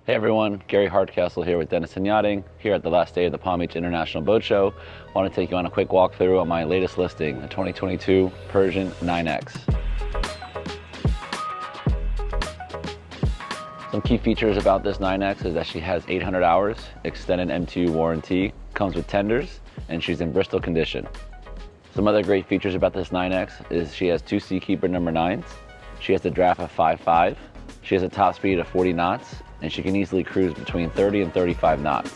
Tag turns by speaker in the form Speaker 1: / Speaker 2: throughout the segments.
Speaker 1: Hey everyone, Gary Hardcastle here with Denison Yachting, here at the last day of the Palm Beach International Boat Show. I want to take you on a quick walkthrough on my latest listing, the 2022 Pershing 9X. Some key features about this 9X is that she has 800 hours, extended MTU warranty, comes with tenders, and she's in Bristol condition. Some other great features about this 9X is she has 2 Seakeeper number 9s, she has a draft of 5.5, she has a top speed of 40 knots, and she can easily cruise between 30 and 35 knots.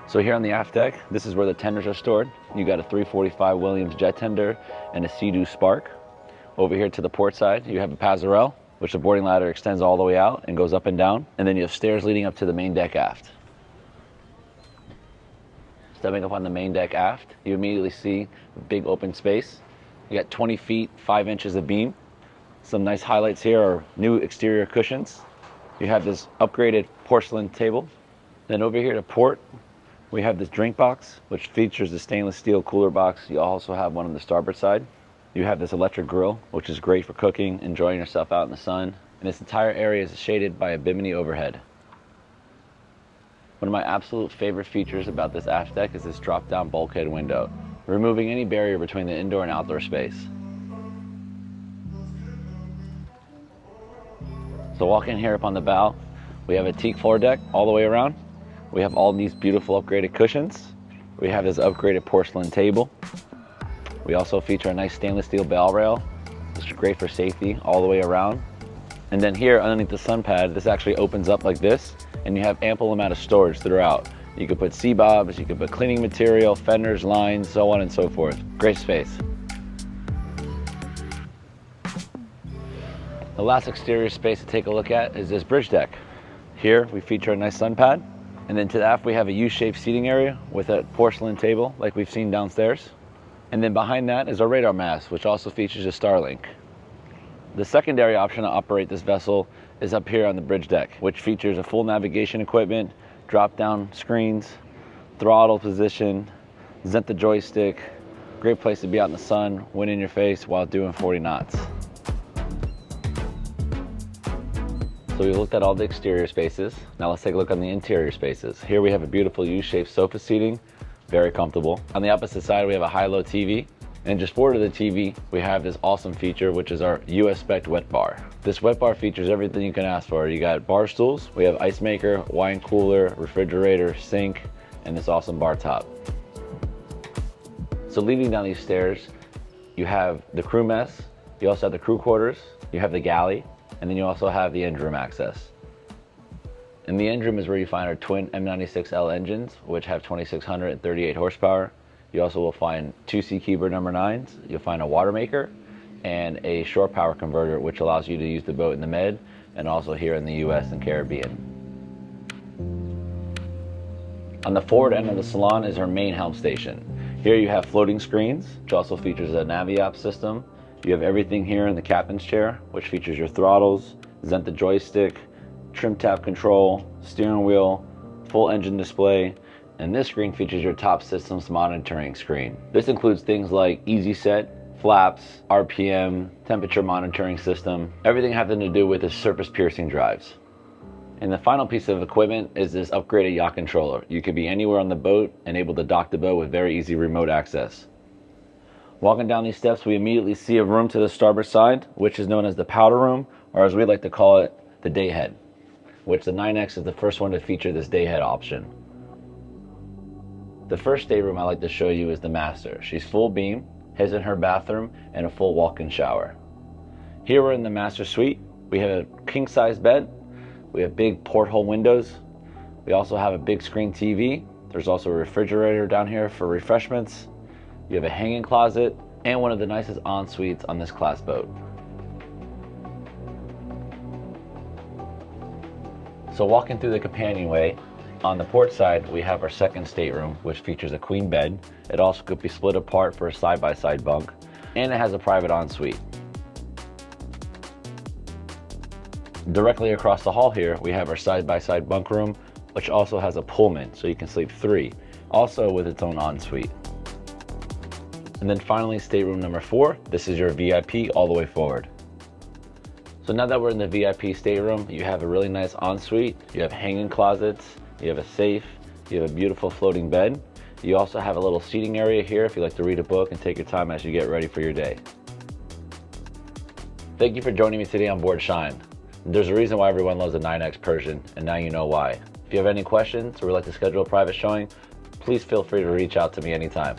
Speaker 1: So here on the aft deck, this is where the tenders are stored. You got a 345 Williams jet tender and a Sea-Doo Spark. Over here to the port side, you have a Passerelle, which the boarding ladder extends all the way out and goes up and down. And then you have stairs leading up to the main deck aft. Stepping up on the main deck aft, you immediately see a big open space. You got 20 feet, 5 inches of beam. Some nice highlights here are new exterior cushions. You have this upgraded porcelain table. Then over here to port, we have this drink box, which features the stainless steel cooler box. You also have one on the starboard side. You have this electric grill, which is great for cooking, enjoying yourself out in the sun. And this entire area is shaded by a bimini overhead. One of my absolute favorite features about this aft deck is this drop-down bulkhead window, removing any barrier between the indoor and outdoor space. So walking here up on the bow, we have a teak floor deck all the way around. We have all these beautiful upgraded cushions. We have this upgraded porcelain table. We also feature a nice stainless steel bow rail, which is great for safety all the way around. And then here underneath the sun pad, this actually opens up like this, and you have ample amount of storage throughout. You could put sea bobs, you could put cleaning material, fenders, lines, so on and so forth. Great space. The last exterior space to take a look at is this bridge deck. Here we feature a nice sun pad, and then to the aft we have a U-shaped seating area with a porcelain table like we've seen downstairs. And then behind that is our radar mast, which also features a Starlink. The secondary option to operate this vessel is up here on the bridge deck, which features a full navigation equipment, drop-down screens, throttle position, Zenta joystick. Great place to be out in the sun, wind in your face while doing 40 knots. So we looked at all the exterior spaces. Now let's take a look on the interior spaces. Here we have a beautiful U-shaped sofa seating, very comfortable. On the opposite side, we have a high-low TV. And just forward of the TV, we have this awesome feature, which is our US Spec wet bar. This wet bar features everything you can ask for. You got bar stools, we have ice maker, wine cooler, refrigerator, sink, and this awesome bar top. So leading down these stairs, you have the crew mess, you also have the crew quarters, you have the galley, and then you also have the engine room access. In the engine room is where you find our twin M96L engines, which have 2,638 horsepower. You also will find 2 Seakeeper number 9s, you'll find a water maker, and a shore power converter, which allows you to use the boat in the Med, and also here in the US and Caribbean. On the forward end of the salon is our main helm station. Here you have floating screens, which also features a Navi-Op system. You have everything here in the captain's chair, which features your throttles, Zenta joystick, trim tab control, steering wheel, full engine display, and this screen features your top systems monitoring screen. This includes things like easy set, flaps, RPM, temperature monitoring system, everything having to do with the surface piercing drives. And the final piece of equipment is this upgraded yacht controller. You could be anywhere on the boat and able to dock the boat with very easy remote access. Walking down these steps, we immediately see a room to the starboard side, which is known as the powder room, or as we like to call it, the day head, which the 9X is the first one to feature this day head option. The first stateroom I like to show you is the master. She's full beam, has in her bathroom, and a full walk-in shower. Here we're in the master suite. We have a king-size bed. We have big porthole windows. We also have a big screen TV. There's also a refrigerator down here for refreshments. You have a hanging closet, and one of the nicest en-suites on this class boat. So walking through the companionway, on the port side, we have our second stateroom, which features a queen bed. It also could be split apart for a side-by-side bunk, and it has a private ensuite. Directly across the hall here, we have our side-by-side bunk room, which also has a Pullman, so you can sleep 3. also with its own ensuite. And then finally, stateroom number 4. This is your VIP all the way forward. So now that we're in the VIP stateroom, you have a really nice ensuite, you have hanging closets, you have a safe, you have a beautiful floating bed. You also have a little seating area here if you like to read a book and take your time as you get ready for your day. Thank you for joining me today on board Shine. There's a reason why everyone loves the 9X Pershing, and now you know why. If you have any questions or would like to schedule a private showing, please feel free to reach out to me anytime.